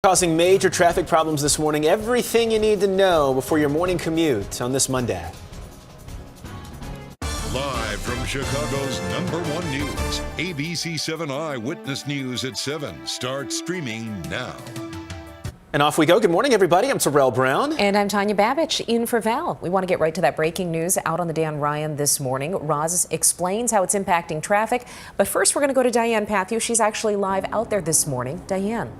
Causing major traffic problems this morning. Everything you need to know before your morning commute on this Monday. Live from Chicago's #1 news, ABC7 Eyewitness News at 7 starts streaming now. And off we go. Good morning, everybody. I'm Terrell Brown. And I'm Tanya Babich, in for Val. We want to get right to that breaking news out on the Dan Ryan this morning. Roz explains how it's impacting traffic. But first, we're going to go to Diane Patthew. She's actually live out there this morning. Diane.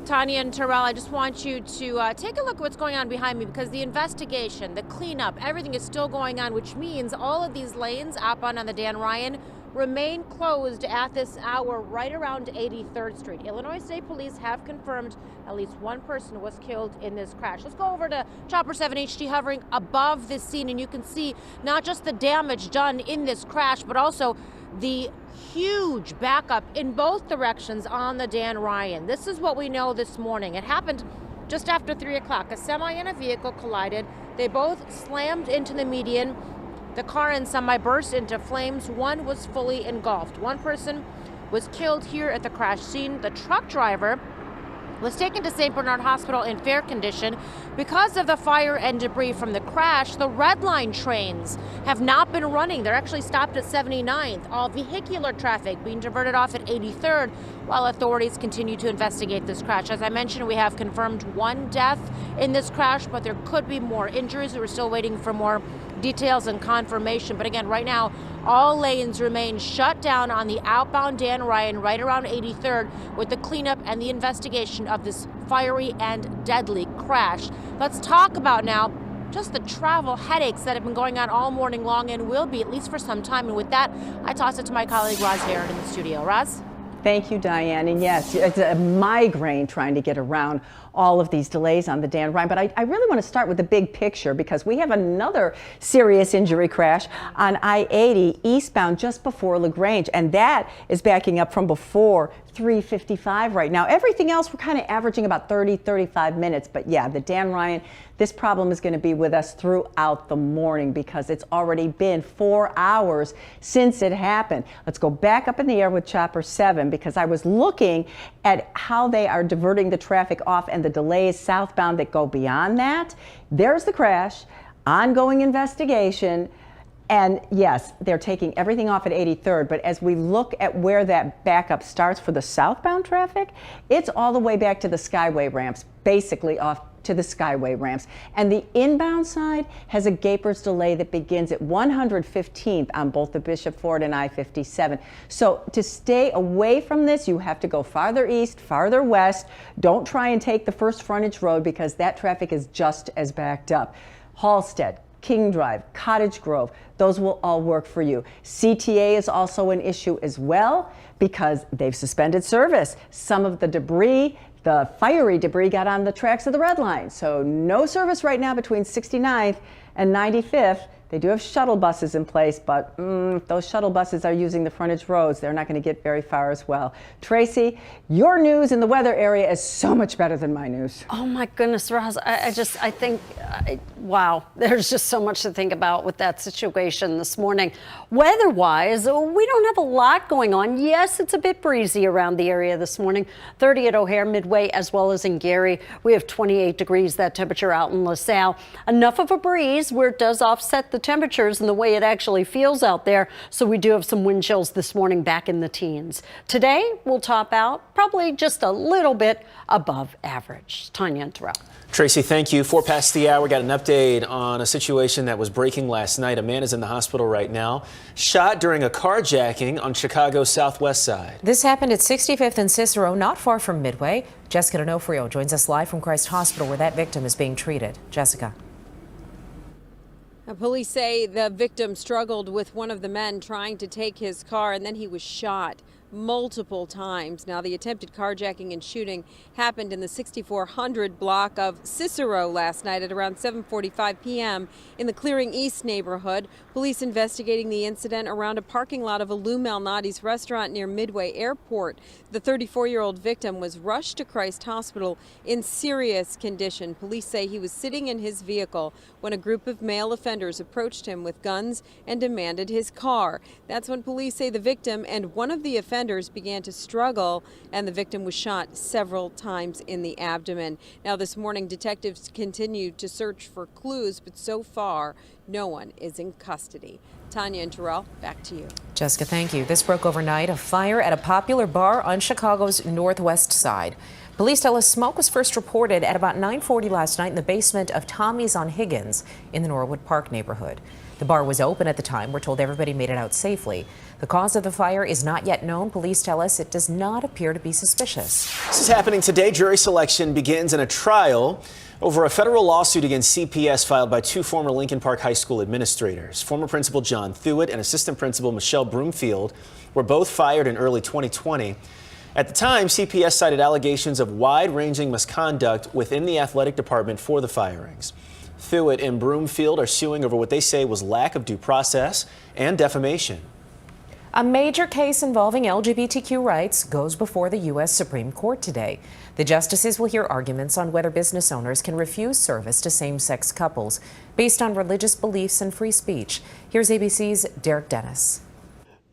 Tanya and Terrell, I just want you to take a look at what's going on behind me, because the investigation, the cleanup, everything is still going on, which means all of these lanes outbound on the Dan Ryan remain closed at this hour right around 83rd Street. Illinois State Police have confirmed at least one person was killed in this crash. Let's go over to Chopper 7 HD hovering above this scene, and you can see not just the damage done in this crash, but also the huge backup in both directions on the Dan Ryan. This is what we know this morning. It happened just after 3 o'clock. A semi and a vehicle collided. They both slammed into the median. The car and semi burst into flames. One was fully engulfed. One person was killed here at the crash scene. The truck driver was taken to St. Bernard Hospital in fair condition. Because of the fire and debris from the crash, the Red Line trains have not been running. They're actually stopped at 79th. All vehicular traffic being diverted off at 83rd while authorities continue to investigate this crash. As I mentioned, we have confirmed one death in this crash, but there could be more injuries. We're still waiting for more details and confirmation. But again, right now, all lanes remain shut down on the outbound Dan Ryan right around 83rd with the cleanup and the investigation of this fiery and deadly crash. Let's talk about now just the travel headaches that have been going on all morning long and will be at least for some time. And with that, I toss it to my colleague Roz Barrett in the studio. Roz? Thank you, Diane. And yes, it's a migraine trying to get around all of these delays on the Dan Ryan. But I really want to start with the big picture, because we have another serious injury crash on I-80 eastbound just before LaGrange, and that is backing up from before 3:55 right now. Everything else, we're kind of averaging about 35 minutes. But yeah, the Dan Ryan, this problem is going to be with us throughout the morning because it's already been 4 hours since it happened. Let's go back up in the air with Chopper 7, because I was looking at how they are diverting the traffic off and the delays southbound that go beyond that. There's the crash, ongoing investigation. And yes, they're taking everything off at 83rd, but as we look at where that backup starts for the southbound traffic, it's all the way back to the Skyway ramps, basically off to the Skyway ramps. And the inbound side has a Gapers delay that begins at 115th on both the Bishop Ford and I-57. So to stay away from this, you have to go farther east, farther west. Don't try and take the first frontage road, because that traffic is just as backed up. Halstead, King Drive, Cottage Grove, those will all work for you. CTA is also an issue as well, because they've suspended service. Some of the debris, the fiery debris, got on the tracks of the Red Line. So no service right now between 69th and 95th. They do have shuttle buses in place, but those shuttle buses are using the frontage roads. They're not going to get very far as well. Tracy, your news in the weather area is so much better than my news. Oh my goodness, Roz, I think, wow, there's just so much to think about with that situation this morning. Weather-wise, we don't have a lot going on. Yes, it's a bit breezy around the area this morning. 30 at O'Hare, Midway, as well as in Gary. We have 28 degrees, that temperature out in LaSalle. Enough of a breeze where it does offset the temperatures and the way it actually feels out there. So we do have some wind chills this morning back in the teens. Today, we'll top out probably just a little bit above average. Tanya and Terrell. Tracy, thank you. 4 past the hour, got an update on a situation that was breaking last night. A man is in the hospital right now, shot during a carjacking on Chicago's southwest side. This happened at 65th and Cicero, not far from Midway. Jessica D'Onofrio joins us live from Christ Hospital, where that victim is being treated. Jessica. Police say the victim struggled with one of the men trying to take his car, and then he was shot multiple times. Now, the attempted carjacking and shooting happened in the 6400 block of Cicero last night at around 7:45 p.m. in the Clearing East neighborhood. Police investigating the incident around a parking lot of a Lou Malnati's restaurant near Midway Airport. The 34-year-old victim was rushed to Christ Hospital in serious condition. Police say he was sitting in his vehicle when a group of male offenders approached him with guns and demanded his car. That's when police say the victim and one of the offenders offenders began to struggle, and the victim was shot several times in the abdomen. Now, this morning, detectives continued to search for clues, but so far, no one is in custody. Tanya and Terrell, back to you. Jessica, thank you. This broke overnight, a fire at a popular bar on Chicago's northwest side. Police tell us smoke was first reported at about 9:40 last night in the basement of Tommy's on Higgins in the Norwood Park neighborhood. The bar was open at the time. We're told everybody made it out safely. The cause of the fire is not yet known. Police tell us it does not appear to be suspicious. This is happening today. Jury selection begins in a trial over a federal lawsuit against CPS filed by two former Lincoln Park High School administrators. Former Principal John Thuitt and Assistant Principal Michelle Broomfield were both fired in early 2020. At the time, CPS cited allegations of wide-ranging misconduct within the athletic department for the firings. Thuitt and Broomfield are suing over what they say was lack of due process and defamation. A major case involving LGBTQ rights goes before the U.S. Supreme Court today. The justices will hear arguments on whether business owners can refuse service to same-sex couples based on religious beliefs and free speech. Here's ABC's Derek Dennis.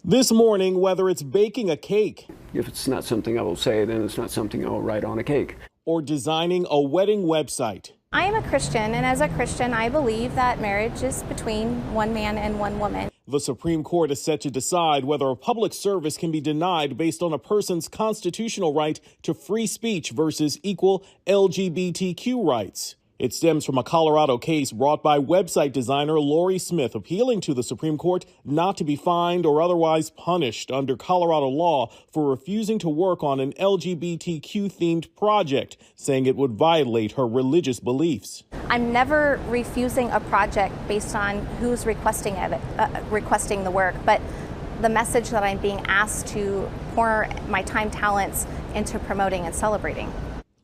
This morning, whether it's baking a cake, if it's not something I will say, then it's not something I will write on a cake, or designing a wedding website. I am a Christian, and as a Christian, I believe that marriage is between one man and one woman. The Supreme Court is set to decide whether a public service can be denied based on a person's constitutional right to free speech versus equal LGBTQ rights. It stems from a Colorado case brought by website designer Lori Smith, appealing to the Supreme Court not to be fined or otherwise punished under Colorado law for refusing to work on an LGBTQ-themed project, saying it would violate her religious beliefs. I'm never refusing a project based on who's requesting the work, but the message that I'm being asked to pour my time, talents into promoting and celebrating.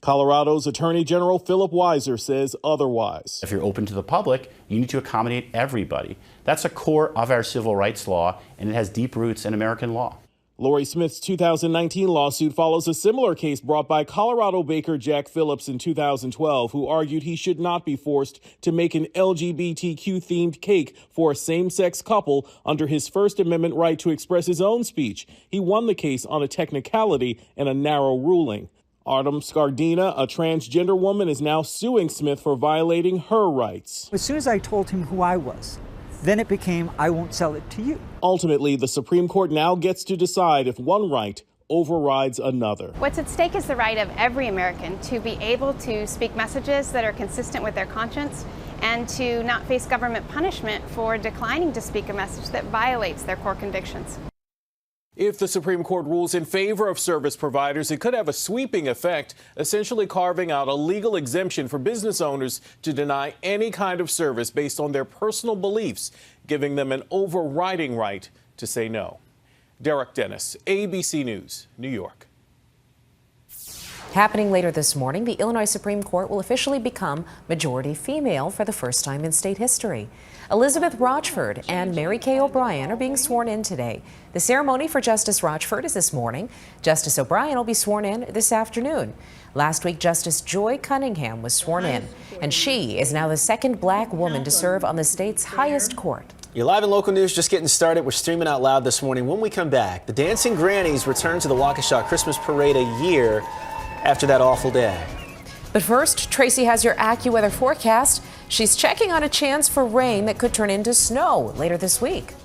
Colorado's Attorney General Philip Weiser says otherwise. If you're open to the public, you need to accommodate everybody. That's a core of our civil rights law, and it has deep roots in American law. Lori Smith's 2019 lawsuit follows a similar case brought by Colorado baker Jack Phillips in 2012, who argued he should not be forced to make an LGBTQ-themed cake for a same-sex couple under his First Amendment right to express his own speech. He won the case on a technicality and a narrow ruling. Artem Skardina, a transgender woman, is now suing Smith for violating her rights. As soon as I told him who I was, then it became, I won't sell it to you. Ultimately, the Supreme Court now gets to decide if one right overrides another. What's at stake is the right of every American to be able to speak messages that are consistent with their conscience and to not face government punishment for declining to speak a message that violates their core convictions. If the Supreme Court rules in favor of service providers, it could have a sweeping effect, essentially carving out a legal exemption for business owners to deny any kind of service based on their personal beliefs, giving them an overriding right to say no. Derek Dennis, ABC News, New York. Happening later this morning, the Illinois Supreme Court will officially become majority female for the first time in state history. Elizabeth Rochford and Mary Kay O'Brien are being sworn in today. The ceremony for Justice Rochford is this morning. Justice O'Brien will be sworn in this afternoon. Last week, Justice Joy Cunningham was sworn in, and she is now the second black woman to serve on the state's highest court. You're live in local news, just getting started. We're streaming out loud this morning. When we come back, the Dancing Grannies return to the Waukesha Christmas Parade a year after that awful day. But first, Tracy has your AccuWeather forecast. She's checking on a chance for rain that could turn into snow later this week.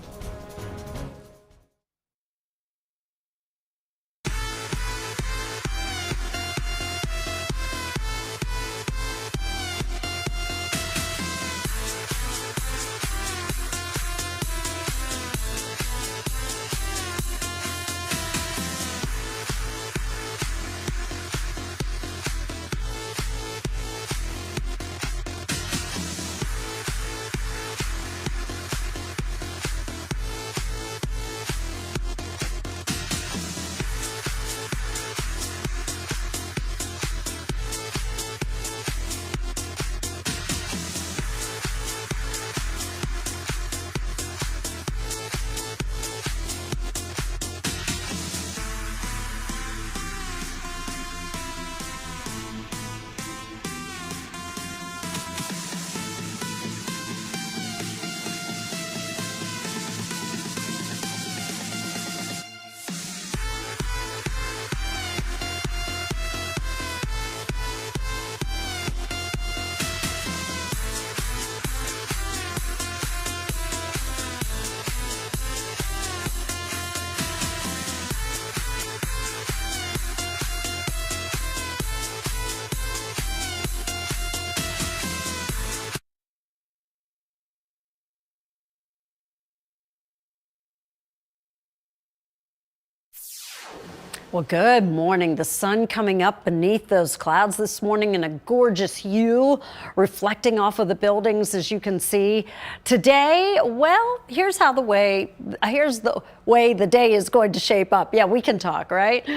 Well, good morning. The sun coming up beneath those clouds this morning in a gorgeous hue, reflecting off of the buildings, as you can see. Today, well, here's the way the day is going to shape up. Yeah, we can talk, right?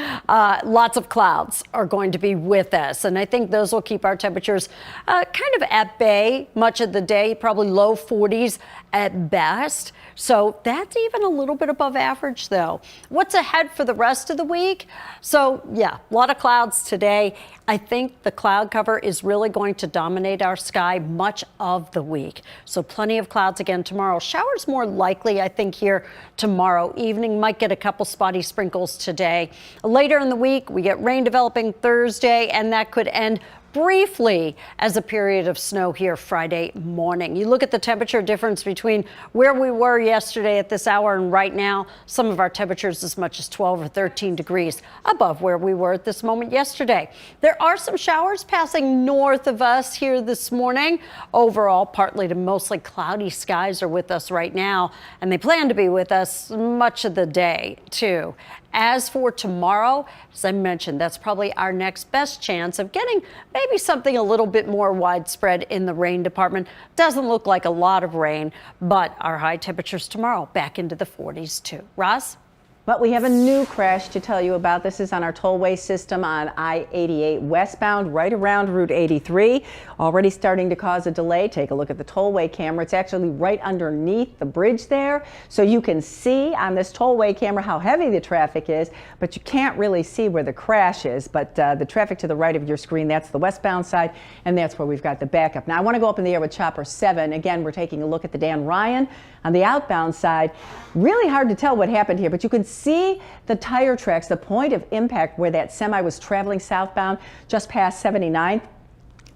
Lots of clouds are going to be with us, and I think those will keep our temperatures kind of at bay much of the day, probably low 40s at best. So that's even a little bit above average, though. What's ahead for the rest of the week? So, yeah, a lot of clouds today. I think the cloud cover is really going to dominate our sky much of the week. So plenty of clouds again tomorrow. Showers more likely, I think, here tomorrow evening. Might get a couple spotty sprinkles today. Later in the week, we get rain developing Thursday, and that could end briefly as a period of snow here Friday morning. You look at the temperature difference between where we were yesterday at this hour and right now, some of our temperatures as much as 12 or 13 degrees above where we were at this moment yesterday. There are some showers passing north of us here this morning. Overall, partly to mostly cloudy skies are with us right now, and they plan to be with us much of the day too. As for tomorrow, as I mentioned, that's probably our next best chance of getting maybe something a little bit more widespread in the rain department. Doesn't look like a lot of rain, but our high temperatures tomorrow back into the 40s too. Roz? But we have a new crash to tell you about. This is on our tollway system on I-88 westbound, right around Route 83. Already starting to cause a delay. Take a look at the tollway camera. It's actually right underneath the bridge there. So you can see on this tollway camera how heavy the traffic is, but you can't really see where the crash is. But the traffic to the right of your screen, that's the westbound side, and that's where we've got the backup. Now I want to go up in the air with Chopper 7. Again, we're taking a look at the Dan Ryan on the outbound side. Really hard to tell what happened here, but you can see the tire tracks, the point of impact where that semi was traveling southbound just past 79th.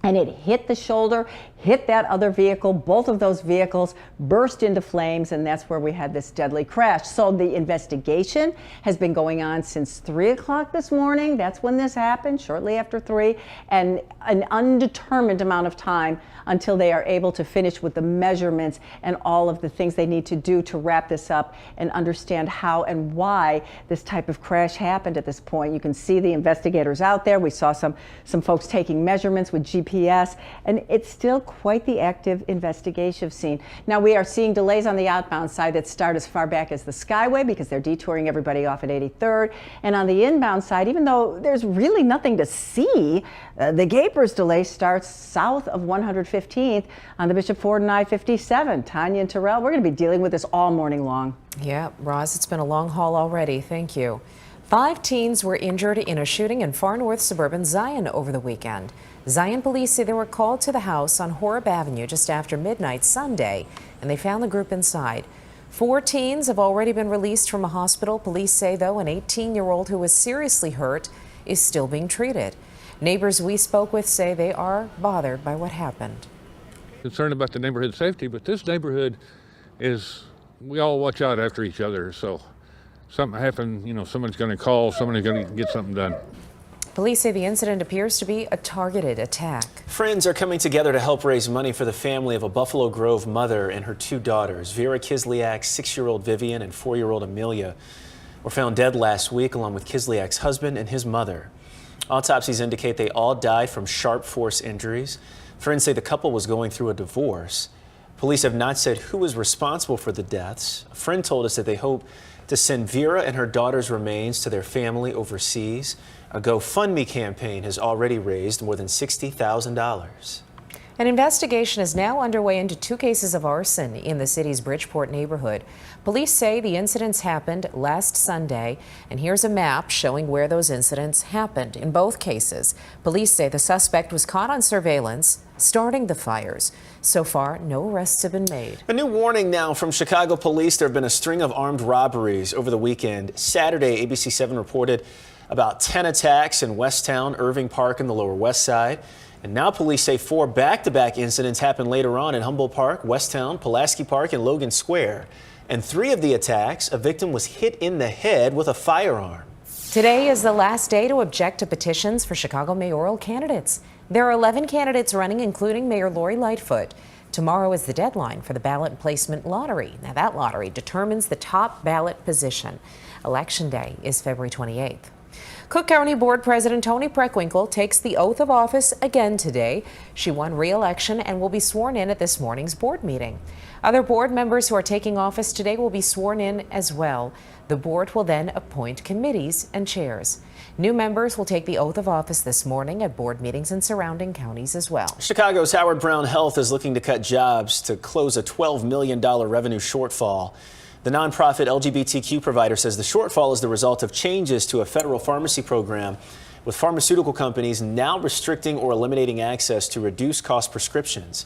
And it hit the shoulder, hit that other vehicle. Both of those vehicles burst into flames, and that's where we had this deadly crash. So the investigation has been going on since 3 o'clock this morning. That's when this happened, shortly after 3, and an undetermined amount of time until they are able to finish with the measurements and all of the things they need to do to wrap this up and understand how and why this type of crash happened at this point. You can see the investigators out there. We saw some folks taking measurements with GPS, and it's still quite the active investigation scene. Now we are seeing delays on the outbound side that start as far back as the Skyway because they're detouring everybody off at 83rd. And on the inbound side, even though there's really nothing to see, the Gapers delay starts south of 115th on the Bishop Ford and I-57. Tanya and Terrell, we're going to be dealing with this all morning long. Yeah, Roz, it's been a long haul already. Thank you. 5 teens were injured in a shooting in far north suburban Zion over the weekend. Zion police say they were called to the house on Horeb Avenue just after midnight Sunday, and they found the group inside. 4 teens have already been released from a hospital. Police say, though, an 18-year-old who was seriously hurt is still being treated. Neighbors we spoke with say they are bothered by what happened. Concerned about the neighborhood safety, but this neighborhood is, we all watch out after each other, so something happened, someone's going to call, somebody's going to get something done. Police say the incident appears to be a targeted attack. Friends are coming together to help raise money for the family of a Buffalo Grove mother and her 2 daughters. Vera Kislyak, 6-year-old Vivian, and 4-year-old Amelia were found dead last week along with Kislyak's husband and his mother. Autopsies indicate they all died from sharp force injuries. Friends say the couple was going through a divorce. Police have not said who is responsible for the deaths. A friend told us that they hope to send Vera and her daughter's remains to their family overseas. A GoFundMe campaign has already raised more than $60,000. An investigation is now underway into 2 cases of arson in the city's Bridgeport neighborhood. Police say the incidents happened last Sunday, and here's a map showing where those incidents happened. In both cases, police say the suspect was caught on surveillance starting the fires. So far, no arrests have been made. A new warning now from Chicago police. There have been a string of armed robberies over the weekend. Saturday, ABC 7 reported about 10 attacks in Westtown, Irving Park, and the Lower West Side. And now police say 4 back-to-back incidents happened later on in Humboldt Park, Westtown, Pulaski Park, and Logan Square. And 3 of the attacks, a victim was hit in the head with a firearm. Today is the last day to object to petitions for Chicago mayoral candidates. There are 11 candidates running, including Mayor Lori Lightfoot. Tomorrow is the deadline for the ballot placement lottery. Now, that lottery determines the top ballot position. Election day is February 28th. Cook County Board President Toni Preckwinkle takes the oath of office again today. She won re-election and will be sworn in at this morning's board meeting. Other board members who are taking office today will be sworn in as well. The board will then appoint committees and chairs. New members will take the oath of office this morning at board meetings in surrounding counties as well. Chicago's Howard Brown Health is looking to cut jobs to close a $12 million revenue shortfall. The nonprofit LGBTQ provider says the shortfall is the result of changes to a federal pharmacy program, with pharmaceutical companies now restricting or eliminating access to reduced-cost prescriptions.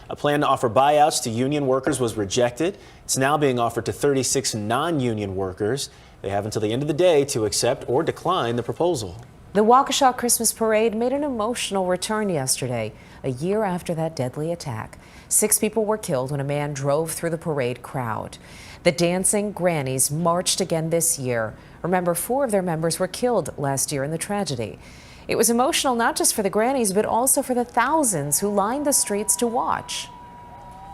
A plan to offer buyouts to union workers was rejected. It's now being offered to 36 non-union workers. They have until the end of the day to accept or decline the proposal. The Waukesha Christmas Parade made an emotional return yesterday, a year after that deadly attack. 6 people were killed when a man drove through the parade crowd. The Dancing Grannies marched again this year. Remember, 4 of their members were killed last year in the tragedy. It was emotional not just for the Grannies, but also for the thousands who lined the streets to watch.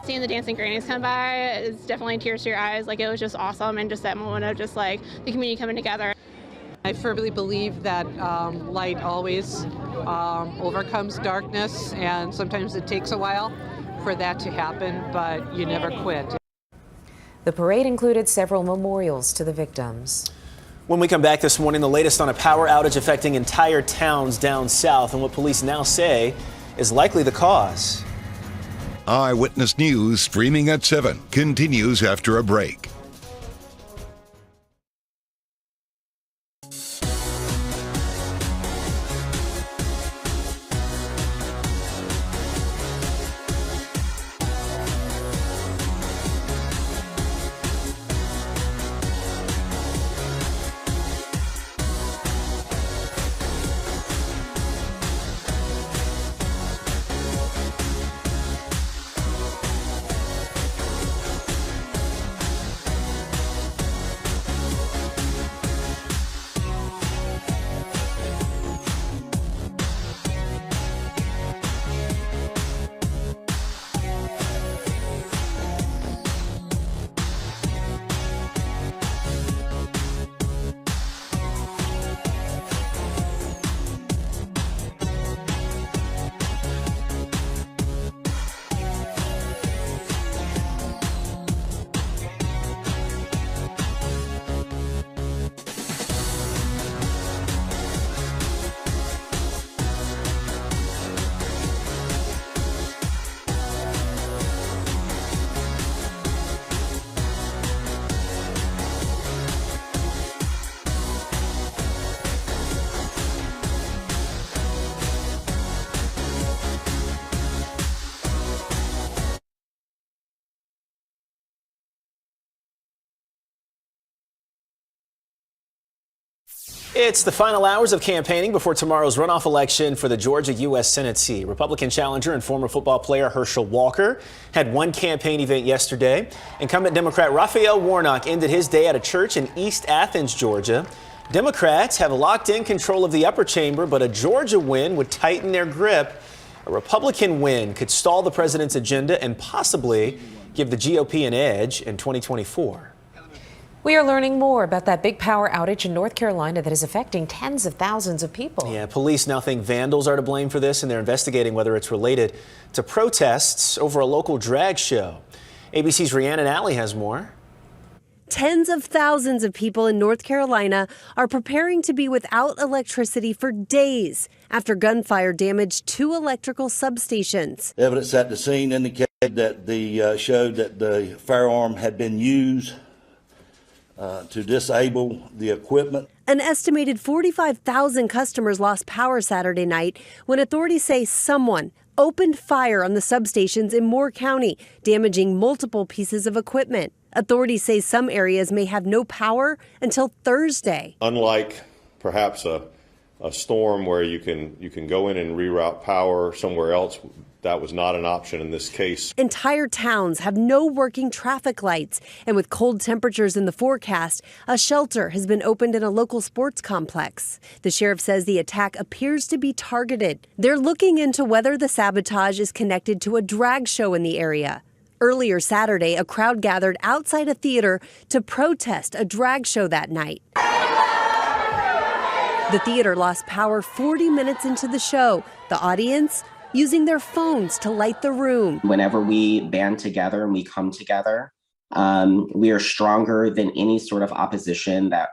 Seeing the Dancing Grannies come by is definitely tears to your eyes. Like, it was just awesome, and just that moment of just like the community coming together. I firmly believe that light always overcomes darkness, and sometimes it takes a while for that to happen, but you never quit. The parade included several memorials to the victims. When we come back this morning, the latest on a power outage affecting entire towns down south and what police now say is likely the cause. Eyewitness News streaming at 7 continues after a break. It's the final hours of campaigning before tomorrow's runoff election for the Georgia U.S. Senate seat. Republican challenger and former football player Herschel Walker had one campaign event yesterday. Incumbent Democrat Raphael Warnock ended his day at a church in East Athens, Georgia. Democrats have locked in control of the upper chamber, but a Georgia win would tighten their grip. A Republican win could stall the president's agenda and possibly give the GOP an edge in 2024. We are learning more about that big power outage in North Carolina that is affecting tens of thousands of people. Yeah, police now think vandals are to blame for this, and they're investigating whether it's related to protests over a local drag show. ABC's Rhiannon Alley has more. Tens of thousands of people in North Carolina are preparing to be without electricity for days after gunfire damaged 2 electrical substations. Evidence at the scene indicated that showed that the firearm had been used to disable the equipment. An estimated 45,000 customers lost power Saturday night when authorities say someone opened fire on the substations in Moore County, damaging multiple pieces of equipment. Authorities say some areas may have no power until Thursday. Unlike perhaps a storm where you can go in and reroute power somewhere else, that was not an option in this case. Entire towns have no working traffic lights, and with cold temperatures in the forecast, a shelter has been opened in a local sports complex. The sheriff says the attack appears to be targeted. They're looking into whether the sabotage is connected to a drag show in the area. Earlier Saturday, a crowd gathered outside a theater to protest a drag show that night. The theater lost power 40 minutes into the show. The audience using their phones to light the room. Whenever we band together and we come together, we are stronger than any sort of opposition that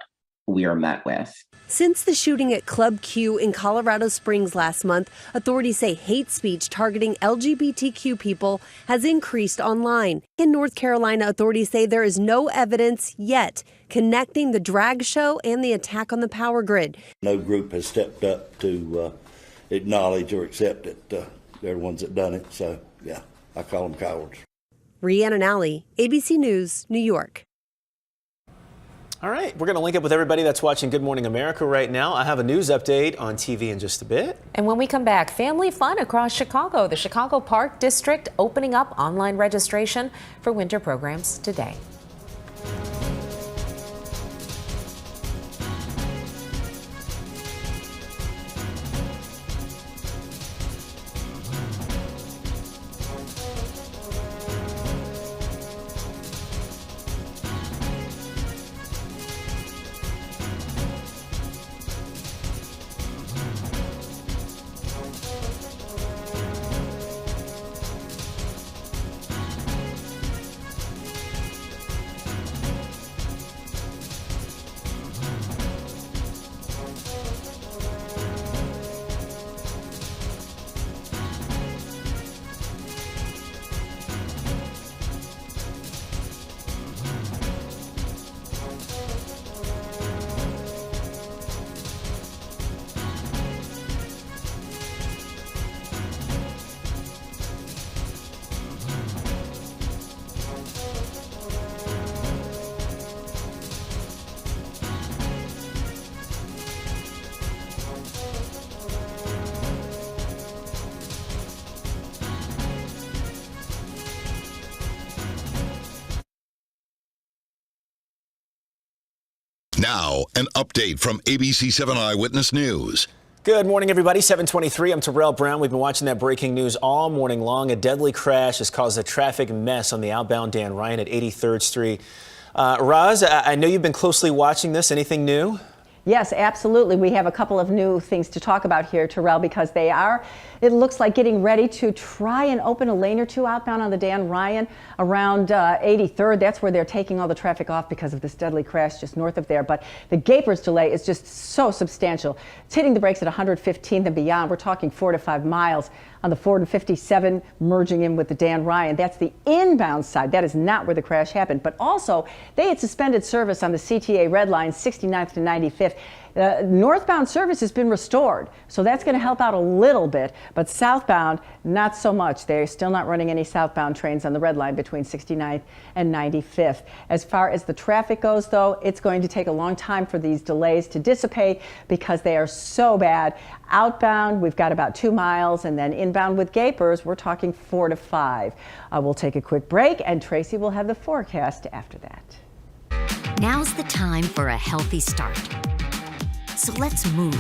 we are met with. Since the shooting at Club Q in Colorado Springs last month, authorities say hate speech targeting LGBTQ people has increased online. In North Carolina, authorities say there is no evidence yet connecting the drag show and the attack on the power grid. No group has stepped up to acknowledge or accept that they're the ones that done it. So, yeah, I call them cowards. Rhiannon Alley, ABC News, New York. All right, we're going to link up with everybody that's watching Good Morning America right now. I have a news update on TV in just a bit. And when we come back, family fun across Chicago. The Chicago Park District opening up online registration for winter programs today. Now, an update from ABC 7 Eyewitness News. Good morning, everybody. 7:23. I'm Terrell Brown. We've been watching that breaking news all morning long. A deadly crash has caused a traffic mess on the outbound Dan Ryan at 83rd Street. Roz, I know you've been closely watching this. Anything new? Yes, absolutely. We have a couple of new things to talk about here, Terrell, because they are, it looks like, getting ready to try and open a lane or two outbound on the Dan Ryan around 83rd. That's where they're taking all the traffic off because of this deadly crash just north of there. But the Gapers delay is just so substantial. It's hitting the brakes at 115th and beyond. We're talking 4 to 5 miles on the 4 and 57 merging in with the Dan Ryan. That's the inbound side. That is not where the crash happened. But also, they had suspended service on the CTA Red Line 69th to 95th. Northbound service has been restored, so that's going to help out a little bit, but southbound, not so much. They're still not running any southbound trains on the Red Line between 69th and 95th. As far as the traffic goes, though, it's going to take a long time for these delays to dissipate because they are so bad. Outbound, we've got about 2 miles, and then inbound with Gapers, we're talking 4 to 5. We'll take a quick break, and Tracy will have the forecast after that. Now's the time for a healthy start. So let's move.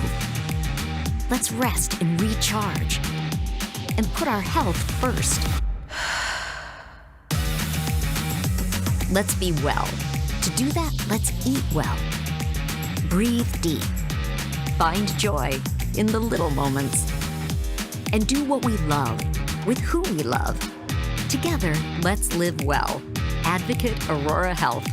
Let's rest and recharge. And put our health first. Let's be well. To do that, let's eat well. Breathe deep. Find joy in the little moments. And do what we love with who we love. Together, let's live well. Advocate Aurora Health.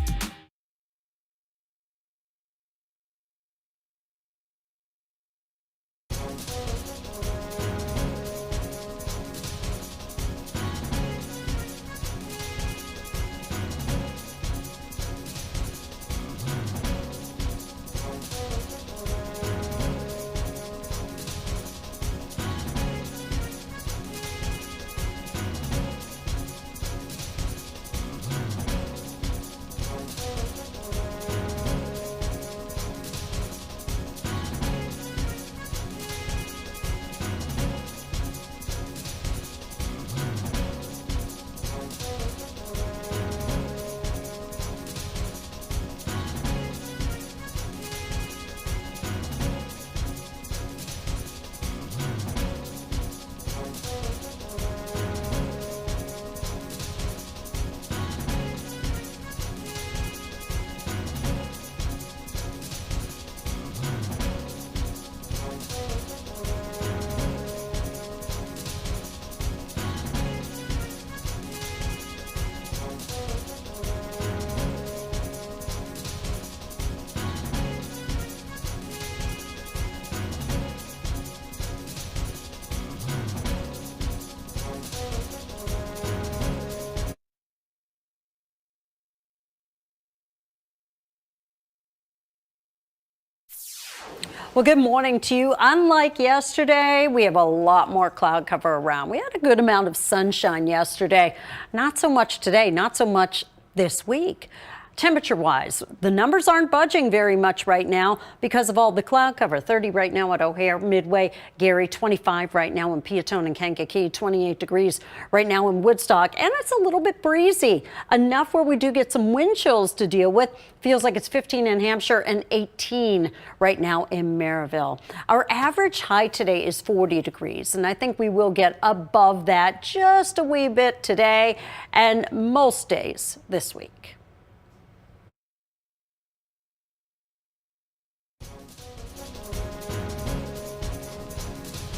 Well, good morning to you. Unlike yesterday, we have a lot more cloud cover around. We had a good amount of sunshine yesterday. Not so much today, not so much this week. Temperature-wise, the numbers aren't budging very much right now because of all the cloud cover. 30 right now at O'Hare, Midway, Gary, 25 right now in Peatone and Kankakee, 28 degrees right now in Woodstock, and it's a little bit breezy, enough where we do get some wind chills to deal with. Feels like it's 15 in Hampshire and 18 right now in Maryville. Our average high today is 40 degrees, and I think we will get above that just a wee bit today and most days this week.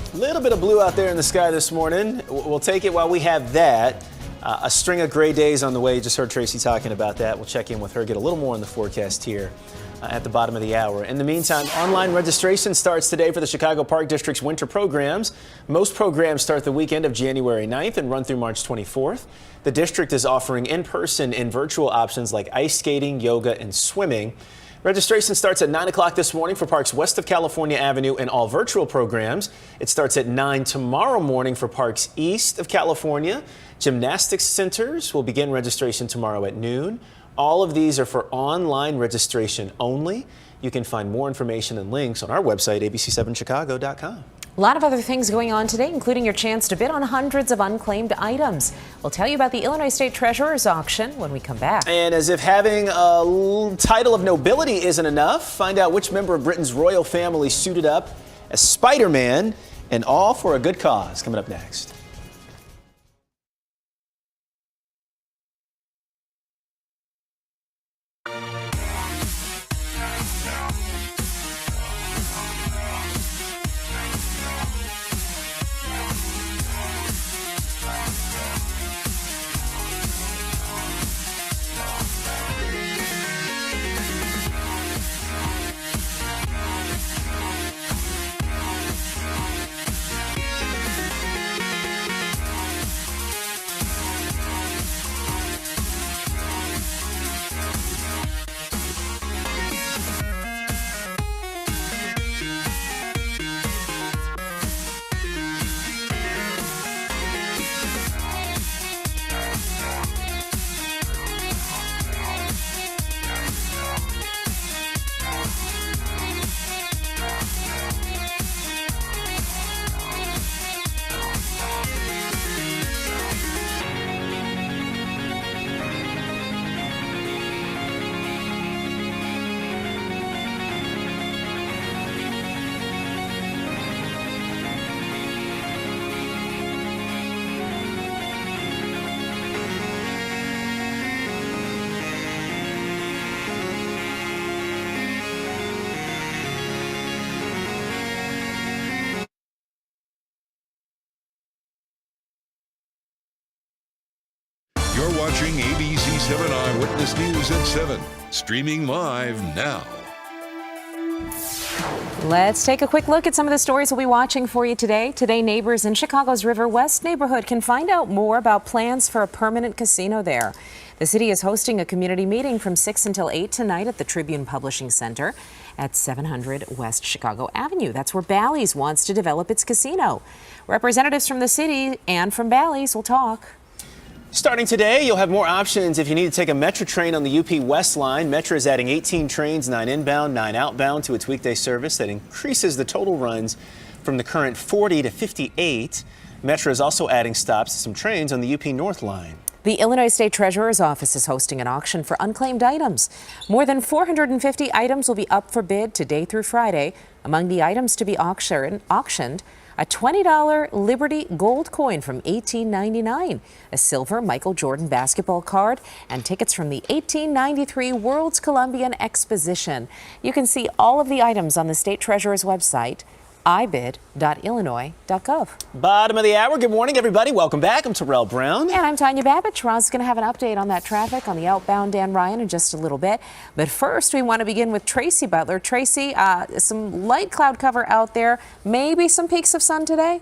A little bit of blue out there in the sky this morning. We'll take it while we have that. A string of gray days on the way. You just heard Tracy talking about that. We'll check in with her, get a little more on the forecast here at the bottom of the hour. In the meantime, online registration starts today for the Chicago Park District's winter programs. Most programs start the weekend of January 9th and run through March 24th. The district is offering in-person and virtual options like ice skating, yoga, and swimming. Registration starts at 9 o'clock this morning for parks west of California Avenue and all virtual programs. It starts at 9 tomorrow morning for parks east of California. Gymnastics centers will begin registration tomorrow at noon. All of these are for online registration only. You can find more information and links on our website, abc7chicago.com. A lot of other things going on today, including your chance to bid on hundreds of unclaimed items. We'll tell you about the Illinois State Treasurer's auction when we come back. And as if having a title of nobility isn't enough, find out which member of Britain's royal family suited up as Spider-Man, and all for a good cause. Coming up next. You're watching ABC 7 Eyewitness News at 7, streaming live now. Let's take a quick look at some of the stories we'll be watching for you today. Today, neighbors in Chicago's River West neighborhood can find out more about plans for a permanent casino there. The city is hosting a community meeting from 6 until 8 tonight at the Tribune Publishing Center at 700 West Chicago Avenue. That's where Bally's wants to develop its casino. Representatives from the city and from Bally's will talk. Starting today, you'll have more options if you need to take a Metra train on the UP West line. Metra is adding 18 trains, 9 inbound, 9 outbound to its weekday service. That increases the total runs from the current 40 to 58. Metra is also adding stops to some trains on the UP North line. The Illinois State Treasurer's Office is hosting an auction for unclaimed items. More than 450 items will be up for bid today through Friday. Among the items to be auctioned, a $20 Liberty gold coin from 1899, a silver Michael Jordan basketball card, and tickets from the 1893 World's Columbian Exposition. You can see all of the items on the State Treasurer's website, ibid.illinois.gov. Bottom of the hour. Good morning, everybody. Welcome back. I'm Terrell Brown. And I'm Tanya Babich. Roz is going to have an update on that traffic on the outbound Dan Ryan in just a little bit. But first, we want to begin with Tracy Butler. Tracy, some light cloud cover out there. Maybe some peaks of sun today?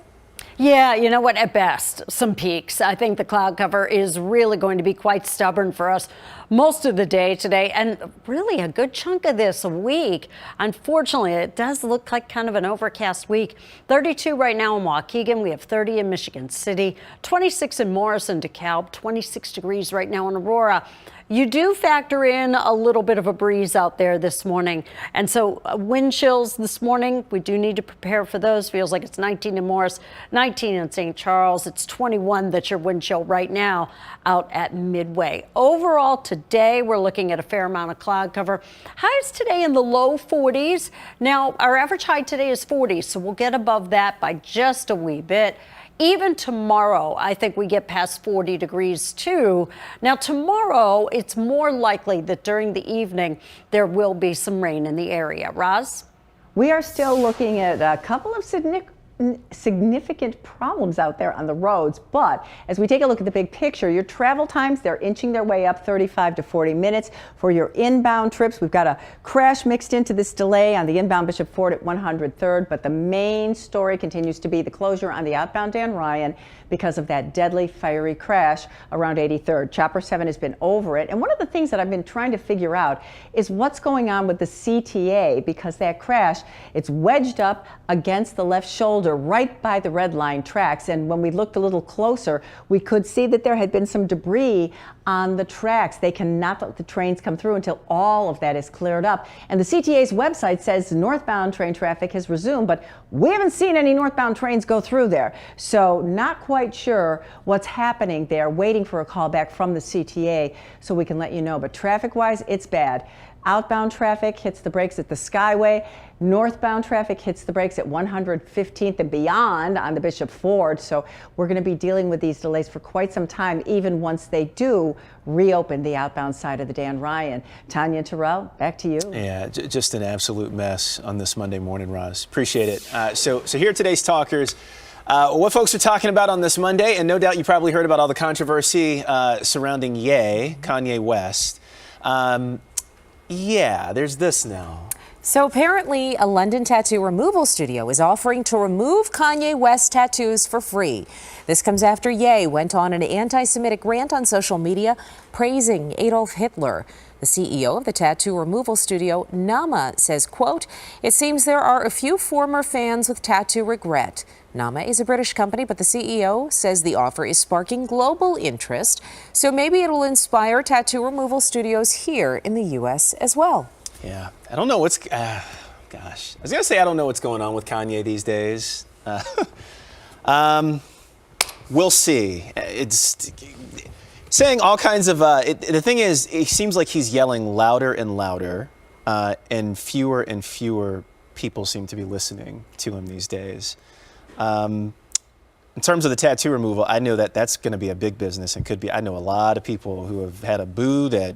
Yeah, you know what? At best, some peaks. I think the cloud cover is really going to be quite stubborn for us. most of the day today, and really a good chunk of this week. Unfortunately, it does look like kind of an overcast week. 32 right now in Waukegan. We have 30 in Michigan City, 26 in Morrison, DeKalb, 26 degrees right now in Aurora. You do factor in a little bit of a breeze out there this morning. And so wind chills this morning, we do need to prepare for those. Feels like it's 19 in Morris, 19 in St. Charles. It's 21 that's your wind chill right now out at Midway. Overall today, we're looking at a fair amount of cloud cover. Highs today in the low 40s. Now, our average high today is 40, so we'll get above that by just a wee bit. Even tomorrow, I think we get past 40 degrees too. Now tomorrow, it's more likely that during the evening, there will be some rain in the area. Roz? We are still looking at a couple of significant problems out there on the roads, but as we take a look at the big picture, your travel times, they're inching their way up 35 to 40 minutes. For your inbound trips, we've got a crash mixed into this delay on the inbound Bishop Ford at 103rd, but the main story continues to be the closure on the outbound Dan Ryan because of that deadly fiery crash around 83rd. Chopper 7 has been over it, and one of the things that I've been trying to figure out is what's going on with the CTA, because that crash, it's wedged up against the left shoulder right by the red line tracks, and when we looked a little closer, we could see that there had been some debris on the tracks. They cannot let the trains come through until all of that is cleared up. And the CTA's website says northbound train traffic has resumed, but we haven't seen any northbound trains go through there. So not quite sure what's happening there, waiting for a call back from the CTA so we can let you know. But traffic-wise, it's bad. Outbound traffic hits the brakes at the Skyway. Northbound traffic hits the brakes at 115th and beyond on the Bishop Ford. So we're going to be dealing with these delays for quite some time, even once they do reopen the outbound side of the Dan Ryan. Tanya and Terrell, back to you. Yeah, just an absolute mess on this Monday morning, Roz. Appreciate it. So here are today's talkers. What folks are talking about on this Monday, and no doubt you probably heard about all the controversy surrounding Kanye West. Yeah, there's this now. So apparently a London tattoo removal studio is offering to remove Kanye West tattoos for free. This comes after Ye went on an anti-Semitic rant on social media praising Adolf Hitler. The CEO of the tattoo removal studio, Nama, says, quote, "It seems there are a few former fans with tattoo regret." Nama is a British company, but the CEO says the offer is sparking global interest. So maybe it'll inspire tattoo removal studios here in the U.S. as well. Yeah, I don't know what's, gosh, I was gonna say I don't know what's going on with Kanye these days. We'll see. It's saying all kinds of, the thing is, it seems like he's yelling louder and louder, and fewer people seem to be listening to him these days. In terms of the tattoo removal, I know that that's going to be a big business and could be. I know a lot of people who have had a boo that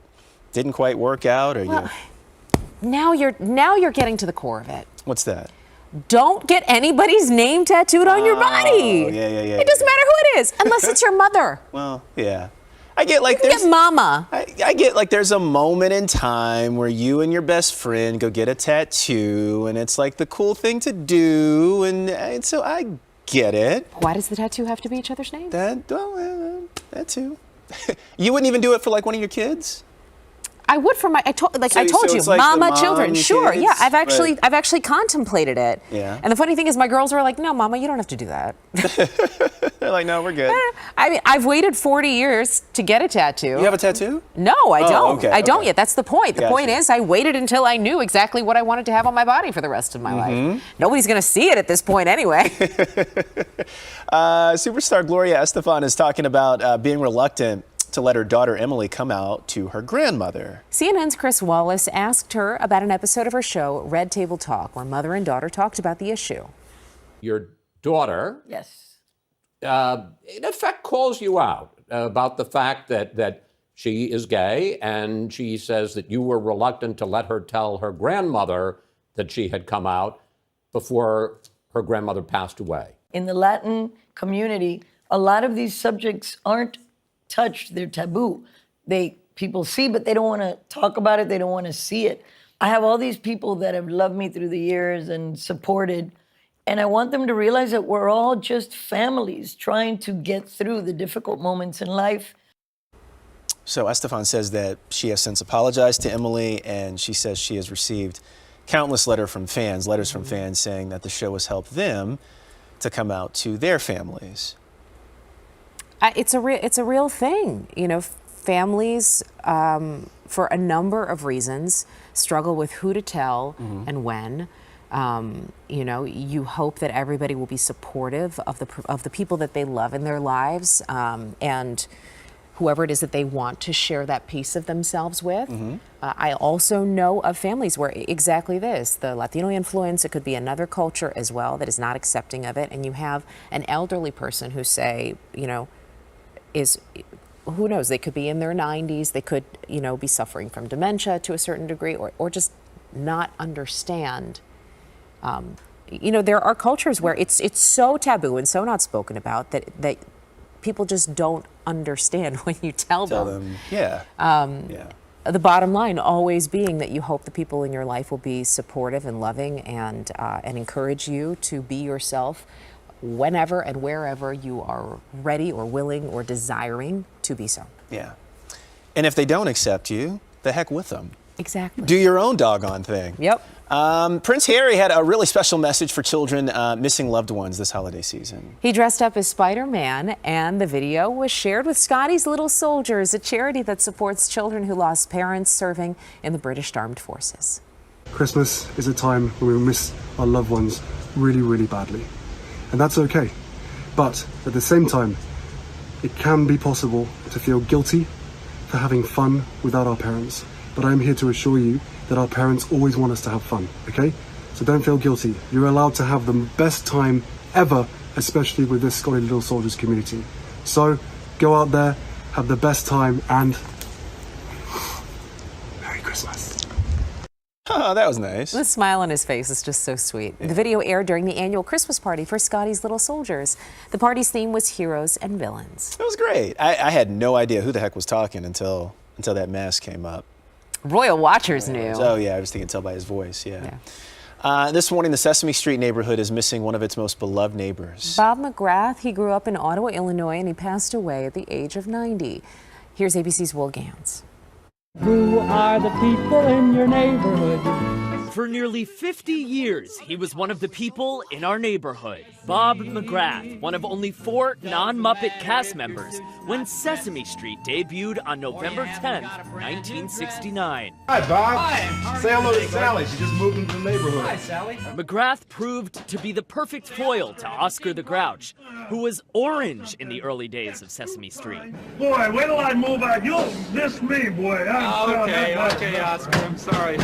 didn't quite work out, or Now you're getting to the core of it. What's that? Don't get anybody's name tattooed on your body. Yeah. It doesn't matter who it is, unless it's your mother. Well, yeah. I get like you can get mama. I get like there's a moment in time where you and your best friend go get a tattoo, and it's like the cool thing to do, and so I get it. Why does the tattoo have to be each other's name? That too. You wouldn't even do it for like one of your kids? I would for I told you, like mama, the children. mom, Sure, kids, yeah. I've actually contemplated it. Yeah. And the funny thing is, my girls were like, "No, mama, you don't have to do that." They're like, "No, we're good." I mean, I've waited 40 years to get a tattoo. You have a tattoo? No, I don't. Okay, I don't yet. That's the point. The point Gotcha. is, I waited until I knew exactly what I wanted to have on my body for the rest of my life. Nobody's going to see it at this point anyway. Superstar Gloria Estefan is talking about being reluctant to let her daughter Emily come out to her grandmother. CNN's Chris Wallace asked her about an episode of her show, Red Table Talk, where mother and daughter talked about the issue. Your daughter, yes, in effect calls you out about the fact that she is gay, and she says that you were reluctant to let her tell her grandmother that she had come out before her grandmother passed away. In the Latin community, a lot of these subjects aren't touched, they're taboo. People see, but they don't want to talk about it, they don't want to see it. I have all these people that have loved me through the years and supported, and I want them to realize that we're all just families trying to get through the difficult moments in life. So Estefan says that she has since apologized to Emily, and she says she has received countless letters from fans saying that the show has helped them to come out to their families. It's a real thing. You know, families, for a number of reasons, struggle with who to tell and when. You know, you hope that everybody will be supportive of the people that they love in their lives, and whoever it is that they want to share that piece of themselves with. I also know of families where exactly this, the Latino influence, it could be another culture as well that is not accepting of it, and you have an elderly person who say, you know, who knows, they could be in their 90s, they could, you know, be suffering from dementia to a certain degree, or just not understand. You know, there are cultures where it's so taboo and so not spoken about that people just don't understand when you tell them. Yeah. The bottom line always being that you hope the people in your life will be supportive and loving and encourage you to be yourself whenever and wherever you are ready or willing or desiring to be so. Yeah. And if they don't accept you, the heck with them. Exactly. Do your own doggone thing. Yep. Prince Harry had a really special message for children missing loved ones this holiday season. He dressed up as Spider-Man, and the video was shared with Scotty's Little Soldiers, a charity that supports children who lost parents serving in the British Armed Forces. Christmas is a time when we miss our loved ones really, really badly. And that's okay. But at the same time, it can be possible to feel guilty for having fun without our parents. But I'm here to assure you that our parents always want us to have fun, okay? So don't feel guilty. You're allowed to have the best time ever, especially with this Scotty Little Soldiers community. So go out there, have the best time, and Merry Christmas. Oh, that was nice. The smile on his face is just so sweet. Yeah. The video aired during the annual Christmas party for Scotty's Little Soldiers. The party's theme was heroes and villains. It was great. I had no idea who the heck was talking until that mask came up. Royal Watchers knew. Oh, yeah, I was thinking tell by his voice, yeah. This morning, the Sesame Street neighborhood is missing one of its most beloved neighbors. Bob McGrath, he grew up in Ottawa, Illinois, and he passed away at the age of 90. Here's ABC's Will Gans. Who are the people in your neighborhood? For nearly 50 years, he was one of the people in our neighborhood. Bob McGrath, one of only 4 non-Muppet cast members when Sesame Street debuted on November 10th, 1969. Hi, Bob. Hi. Say hello to Sally. She just moved into the neighborhood. Hi, Sally. McGrath proved to be the perfect foil to Oscar the Grouch, who was orange in the early days of Sesame Street. Boy, wait till I move out. You'll miss me, boy. Okay, Oscar. I'm sorry.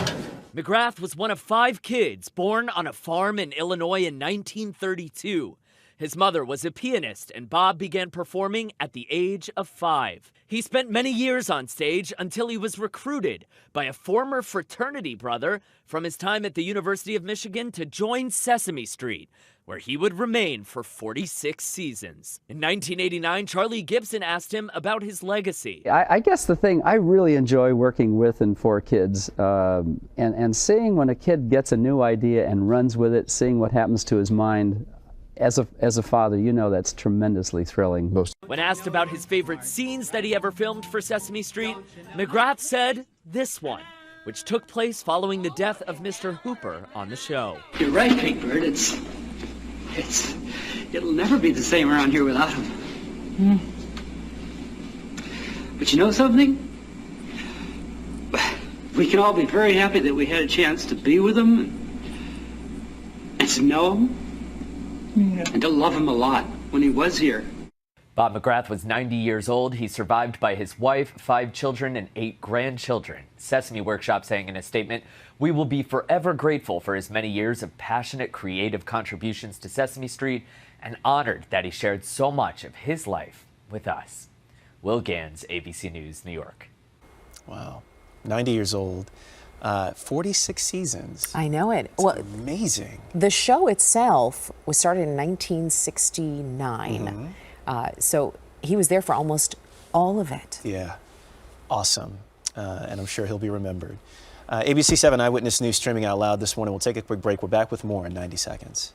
McGrath was one of 5 kids born on a farm in Illinois in 1932. His mother was a pianist, and Bob began performing at the age of 5. He spent many years on stage until he was recruited by a former fraternity brother from his time at the University of Michigan to join Sesame Street, where he would remain for 46 seasons. In 1989, Charlie Gibson asked him about his legacy. I guess the thing, I really enjoy working with and for kids, and seeing when a kid gets a new idea and runs with it, seeing what happens to his mind. As a father, you know that's tremendously thrilling. When asked about his favorite scenes that he ever filmed for Sesame Street, McGrath said this one, which took place following the death of Mr. Hooper on the show. You're right, Big Bird. It'll never be the same around here without him. But you know something? We can all be very happy that we had a chance to be with him and to know him. And to love him a lot when he was here. Bob McGrath was 90 years old. He's survived by his wife, 5 children, and 8 grandchildren. Sesame Workshop saying in a statement, "We will be forever grateful for his many years of passionate, creative contributions to Sesame Street and honored that he shared so much of his life with us." Will Gans, ABC News, New York. Wow, 90 years old. 46 seasons. I know it. It's amazing. The show itself was started in 1969. So he was there for almost all of it. Yeah, awesome. And I'm sure he'll be remembered. ABC 7 Eyewitness News streaming out loud this morning. We'll take a quick break. We're back with more in 90 seconds.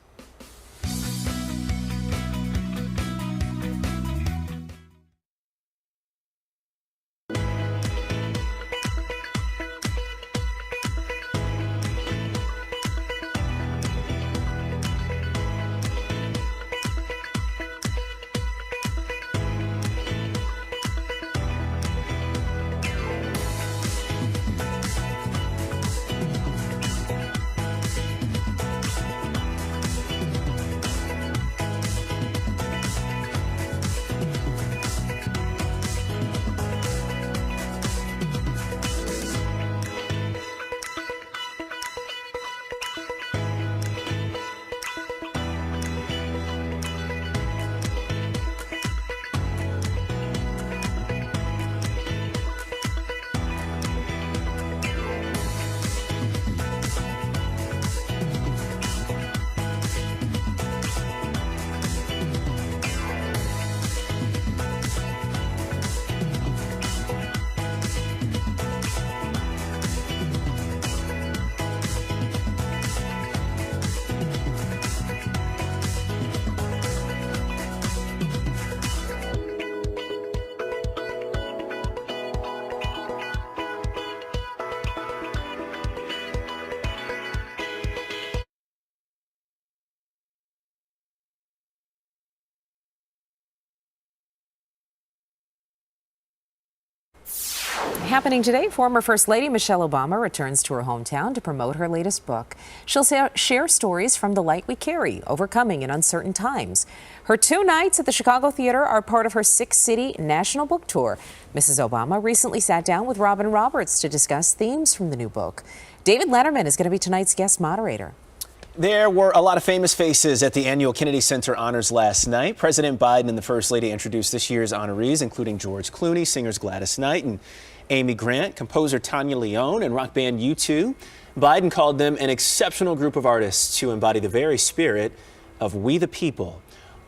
Happening today, former First Lady Michelle Obama returns to her hometown to promote her latest book. She'll share stories from the light we carry, overcoming in uncertain times. Her 2 nights at the Chicago Theater are part of her 6-city national book tour. Mrs. Obama recently sat down with Robin Roberts to discuss themes from the new book. David Letterman is going to be tonight's guest moderator. There were a lot of famous faces at the annual Kennedy Center Honors last night. President Biden and the First Lady introduced this year's honorees, including George Clooney, singers Gladys Knight and Amy Grant, composer Tanya Leone, and rock band U2. Biden called them an exceptional group of artists who embody the very spirit of We the People.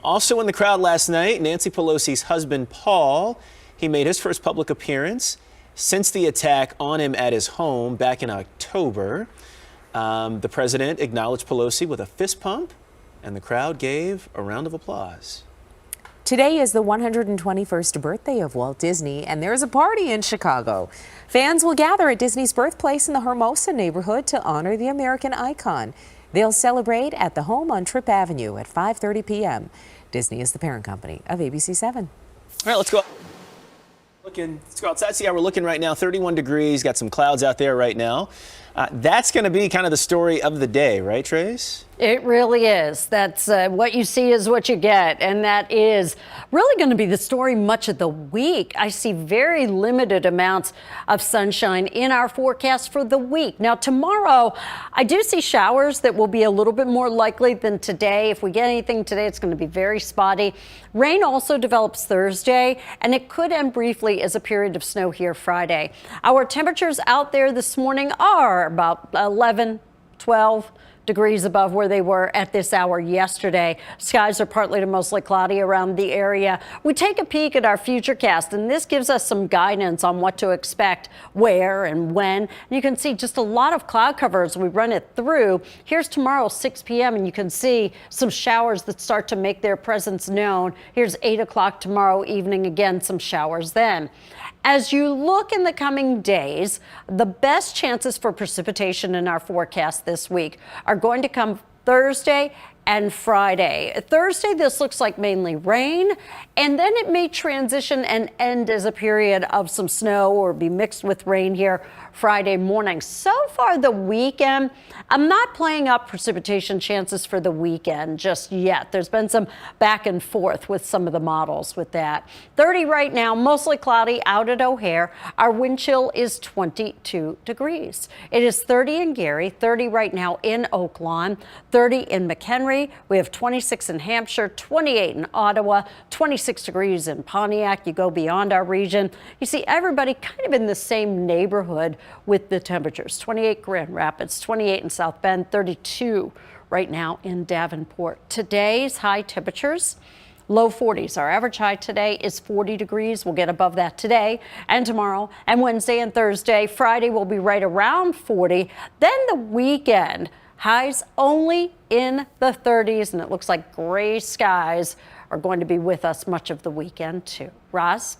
Also in the crowd last night, Nancy Pelosi's husband, Paul. He made his first public appearance since the attack on him at his home back in October. The president acknowledged Pelosi with a fist pump, and the crowd gave a round of applause. Today is the 121st birthday of Walt Disney, and there's a party in Chicago. Fans will gather at Disney's birthplace in the Hermosa neighborhood to honor the American icon. They'll celebrate at the home on Tripp Avenue at 5:30 p.m. Disney is the parent company of ABC7. All right, let's go. Let's go outside, see how we're looking right now. 31 degrees, got some clouds out there right now. That's going to be kind of the story of the day, right, Trace? It really is. That's what you see is what you get. And that is really going to be the story much of the week. I see very limited amounts of sunshine in our forecast for the week. Now, tomorrow, I do see showers that will be a little bit more likely than today. If we get anything today, it's going to be very spotty. Rain also develops Thursday, and it could end briefly as a period of snow here Friday. Our temperatures out there this morning are about 11, 12 degrees above where they were at this hour yesterday. Skies are partly to mostly cloudy around the area. We take a peek at our futurecast, and this gives us some guidance on what to expect, where and when. And you can see just a lot of cloud cover as we run it through. Here's tomorrow, 6 p.m., and you can see some showers that start to make their presence known. Here's 8 o'clock tomorrow evening, again, some showers then. As you look in the coming days, the best chances for precipitation in our forecast this week are going to come Thursday and Friday. Thursday, this looks like mainly rain, and then it may transition and end as a period of some snow or be mixed with rain here Friday morning. So far the weekend, I'm not playing up precipitation chances for the weekend just yet. There's been some back and forth with some of the models with that. 30 right now, mostly cloudy out at O'Hare. Our wind chill is 22 degrees. It is 30 in Gary, 30 right now in Oak Lawn, 30 in McHenry. We have 26 in Hampshire, 28 in Ottawa, 26 degrees in Pontiac. You go beyond our region, you see everybody kind of in the same neighborhood with the temperatures. 28 Grand Rapids, 28 in South Bend, 32 right now in Davenport. Today's high temperatures, low 40s. Our average high today is 40 degrees. We'll get above that today and tomorrow and Wednesday and Thursday. Friday will be right around 40. Then the weekend, highs only in the 30s, and it looks like gray skies are going to be with us much of the weekend too. Roz?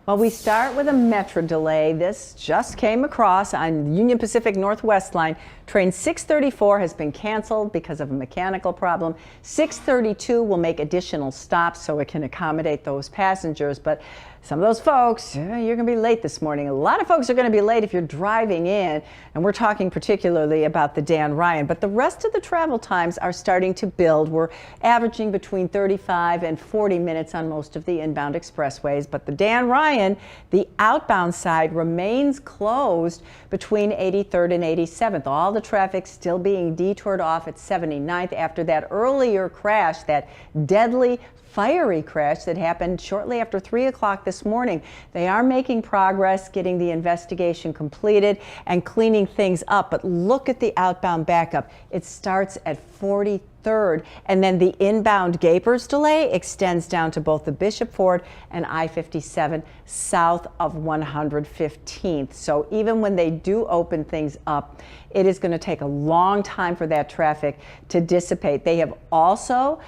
Well, we start with a Metra delay. This just came across on Union Pacific Northwest line. Train 634 has been canceled because of a mechanical problem. 632 will make additional stops so it can accommodate those passengers. But some of those folks, you're going to be late this morning. A lot of folks are going to be late if you're driving in, and we're talking particularly about the Dan Ryan. But the rest of the travel times are starting to build. We're averaging between 35 and 40 minutes on most of the inbound expressways. But the Dan Ryan, the outbound side, remains closed between 83rd and 87th. All the traffic still being detoured off at 79th after that earlier crash, that deadly fiery crash that happened shortly after 3 o'clock this morning. They are making progress getting the investigation completed and cleaning things up, but look at the outbound backup. It starts at 43rd, and then the inbound Gapers delay extends down to both the Bishop Ford and I-57 south of 115th. So even when they do open things up, it is going to take a long time for that traffic to dissipate. They have also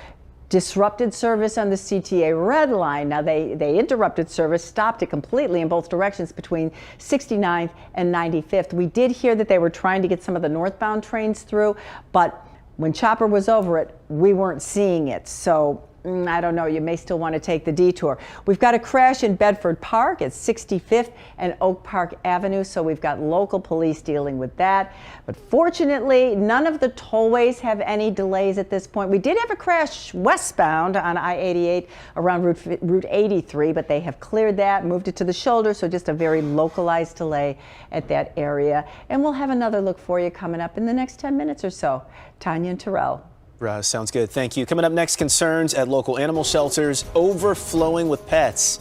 disrupted service on the CTA Red Line. Now they interrupted service, stopped it completely in both directions between 69th and 95th. We did hear that they were trying to get some of the northbound trains through, but when Chopper was over it, we weren't seeing it. So I don't know, you may still want to take the detour. We've got a crash in Bedford Park at 65th and Oak Park Avenue, so we've got local police dealing with that. But fortunately, none of the tollways have any delays at this point. We did have a crash westbound on I-88 around Route 83, but they have cleared that, moved it to the shoulder, so just a very localized delay at that area. And we'll have another look for you coming up in the next 10 minutes or so. Tanya and Terrell. Sounds good. Thank you. Coming up next, concerns at local animal shelters overflowing with pets.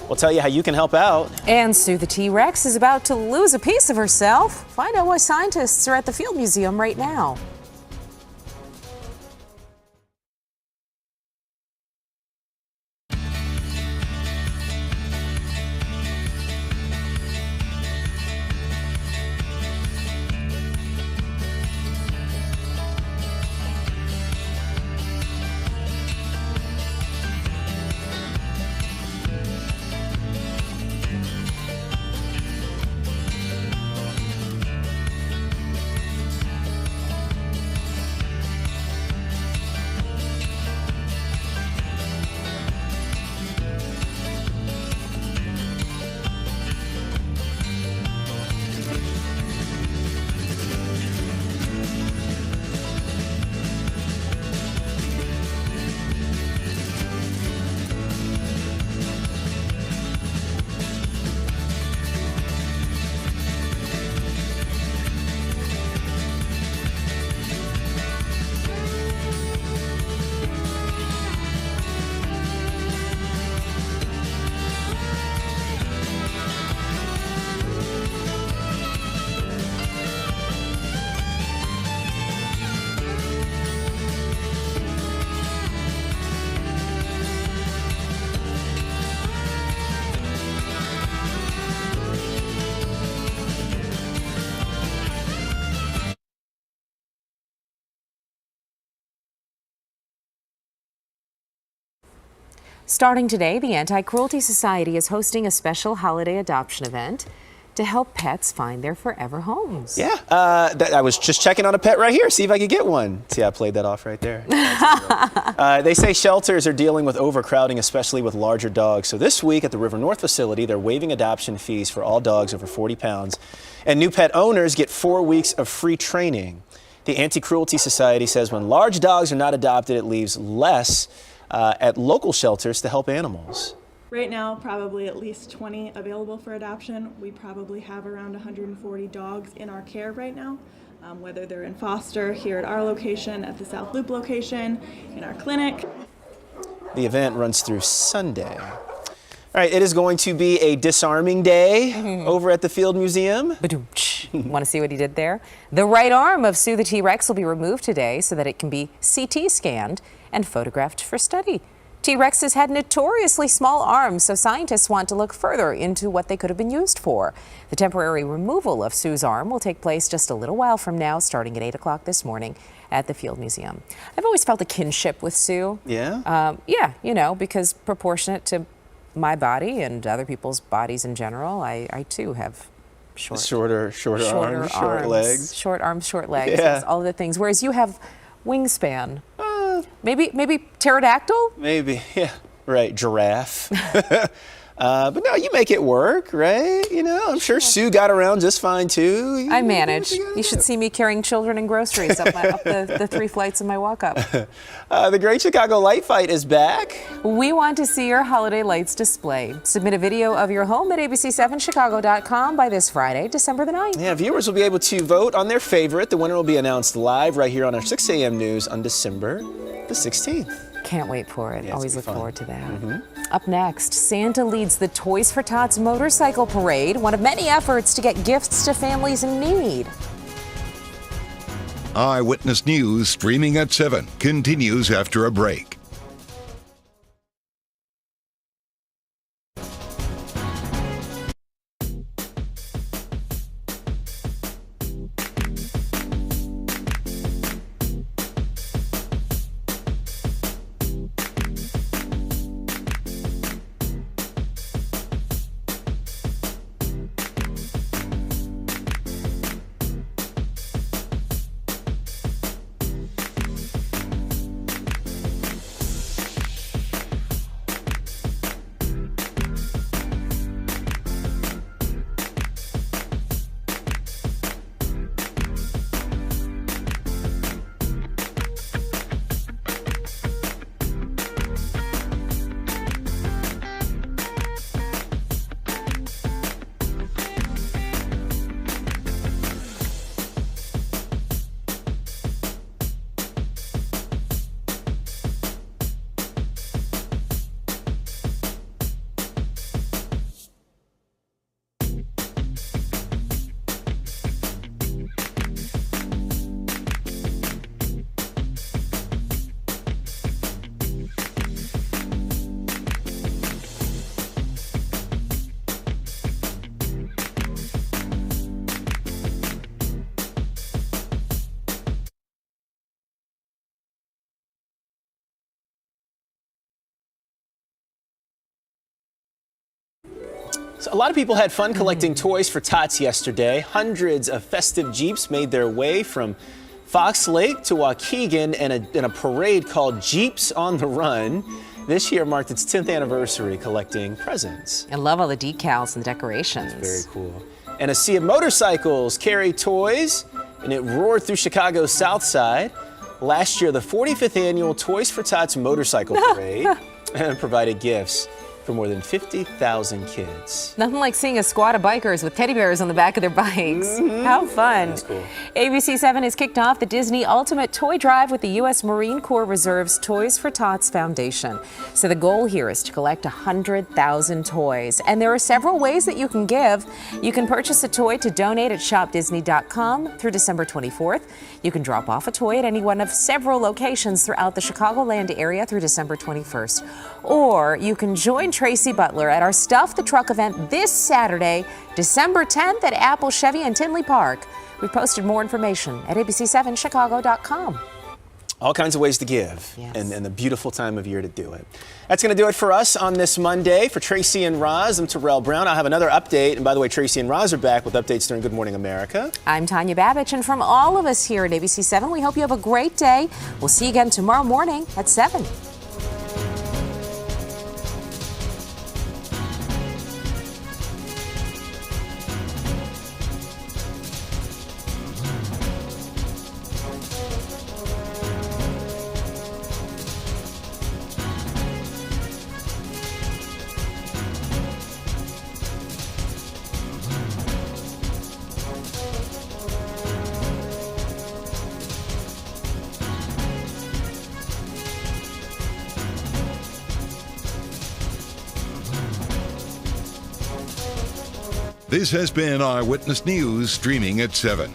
We'll tell you how you can help out. And Sue the T-Rex is about to lose a piece of herself. Find out why scientists are at the Field Museum right now. Starting today, the Anti-Cruelty Society is hosting a special holiday adoption event to help pets find their forever homes. Yeah, I was just checking on a pet right here, see if I could get one. See, I played that off right there. They say shelters are dealing with overcrowding, especially with larger dogs. So this week at the River North facility, they're waiving adoption fees for all dogs over 40 pounds. And new pet owners get 4 weeks of free training. The Anti-Cruelty Society says when large dogs are not adopted, it leaves less at local shelters to help animals. Right now, probably at least 20 available for adoption. We probably have around 140 dogs in our care right now, whether they're in foster here at our location, at the South Loop location, in our clinic. The event runs through Sunday. All right, it is going to be a disarming day over at the Field Museum. Want to see what he did there? The right arm of Sue the T-Rex will be removed today so that it can be CT scanned and photographed for study. T-Rexes had notoriously small arms, so scientists want to look further into what they could have been used for. The temporary removal of Sue's arm will take place just a little while from now, starting at 8 o'clock this morning at the Field Museum. I've always felt a kinship with Sue. Yeah? Yeah, you know, because proportionate to my body and other people's bodies in general, I too have shorter arms, short legs. Short arms, short legs, Yeah. all of the things. Whereas you have wingspan. Maybe pterodactyl? Maybe, yeah. Right, giraffe. But no, you make it work, right? You know, I'm sure Sue got around just fine too. I manage. You should see me carrying children and groceries up the 3 flights of my walk-up. The Great Chicago Light Fight is back. We want to see your holiday lights displayed. Submit a video of your home at abc7chicago.com by this Friday, December the 9th. Yeah, viewers will be able to vote on their favorite. The winner will be announced live right here on our 6 a.m. news on December the 16th. Can't wait for it. Yeah, Always look fun. forward to that. Up next, Santa leads the Toys for Tots motorcycle parade, one of many efforts to get gifts to families in need. Eyewitness News streaming at 7 continues after a break. So a lot of people had fun collecting toys for Tots yesterday. Hundreds of festive Jeeps made their way from Fox Lake to Waukegan in a parade called Jeeps on the Run. This year marked its 10th anniversary collecting presents. I love all the decals and the decorations. Very cool. And a sea of motorcycles carried toys, and it roared through Chicago's South Side. Last year, the 45th annual Toys for Tots motorcycle parade provided gifts for more than 50,000 kids. Nothing like seeing a squad of bikers with teddy bears on the back of their bikes. How fun. That's cool. ABC 7 has kicked off the Disney Ultimate Toy Drive with the U.S. Marine Corps Reserve's Toys for Tots Foundation. So the goal here is to collect 100,000 toys. And there are several ways that you can give. You can purchase a toy to donate at shopdisney.com through December 24th. You can drop off a toy at any one of several locations throughout the Chicagoland area through December 21st. Or you can join Tracy Butler at our Stuff the Truck event this Saturday, December 10th at Apple, Chevy, and Tinley Park. We've posted more information at abc7chicago.com. All kinds of ways to give, and the beautiful time of year to do it. That's going to do it for us on this Monday. For Tracy and Roz, I'm Terrell Brown. I'll have another update. And by the way, Tracy and Roz are back with updates during Good Morning America. I'm Tanya Babich, and from all of us here at ABC 7, we hope you have a great day. We'll see you again tomorrow morning at 7. This has been Eyewitness News, streaming at 7.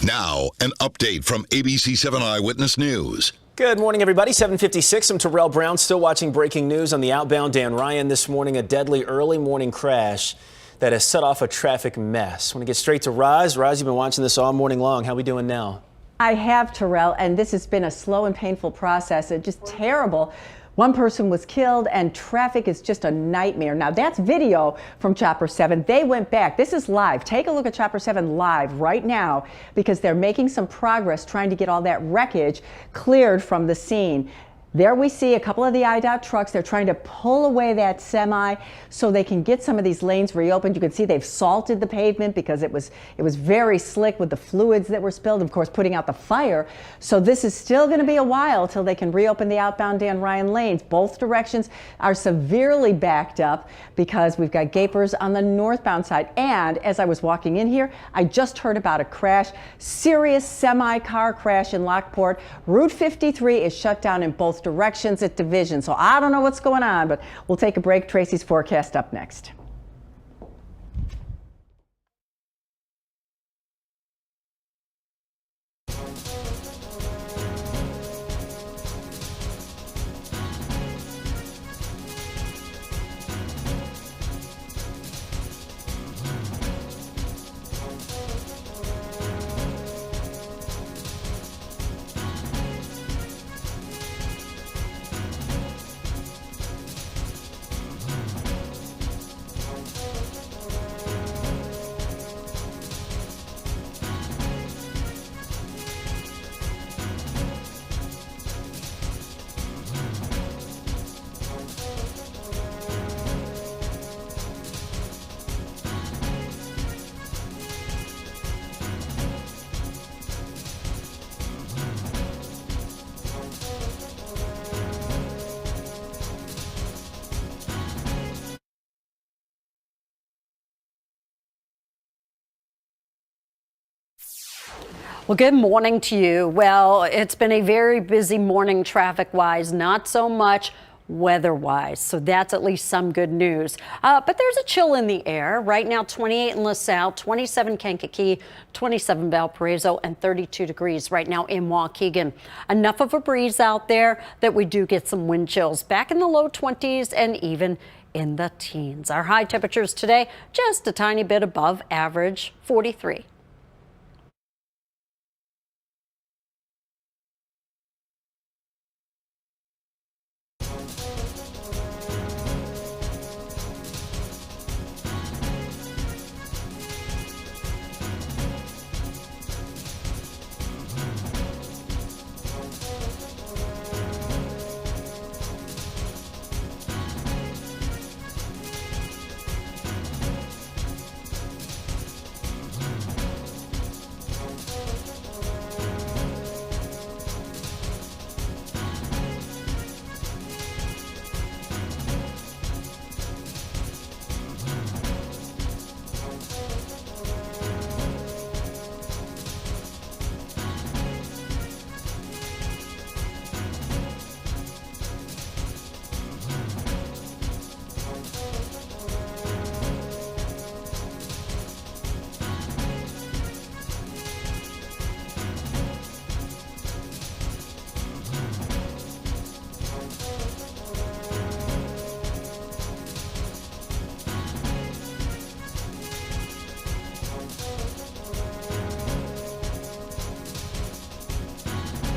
Now, an update from ABC 7 Eyewitness News. Good morning, everybody. 7:56. I'm Terrell Brown, still watching breaking news on the outbound Dan Ryan this morning. A deadly early morning crash that has set off a traffic mess. I want to get straight to Roz. Roz, you've been watching this all morning long. How are we doing now? I have, Terrell, and this has been a slow and painful process. It's just terrible. One person was killed, and traffic is just a nightmare. Now, that's video from Chopper 7. They went back. This is live. Take a look at Chopper 7 live right now, because they're making some progress trying to get all that wreckage cleared from the scene. There we see a couple of the IDOT trucks. They're trying to pull away that semi so they can get some of these lanes reopened. You can see they've salted the pavement because it was very slick with the fluids that were spilled, of course, putting out the fire. So this is still going to be a while till they can reopen the outbound Dan Ryan lanes. Both directions are severely backed up because we've got gapers on the northbound side. And as I was walking in here, I just heard about a crash, serious semi-car crash in Lockport. Route 53 is shut down in both directions at Division. So I don't know what's going on, but we'll take a break. Tracy's forecast up next. Well, good morning to you. Well, it's been a very busy morning traffic-wise, not so much weather-wise. So that's at least some good news. But there's a chill in the air. Right now, 28 in LaSalle, 27 Kankakee, 27 Valparaiso, and 32 degrees right now in Waukegan. Enough of a breeze out there that we do get some wind chills back in the low 20s and even in the teens. Our high temperatures today, just a tiny bit above average, 43.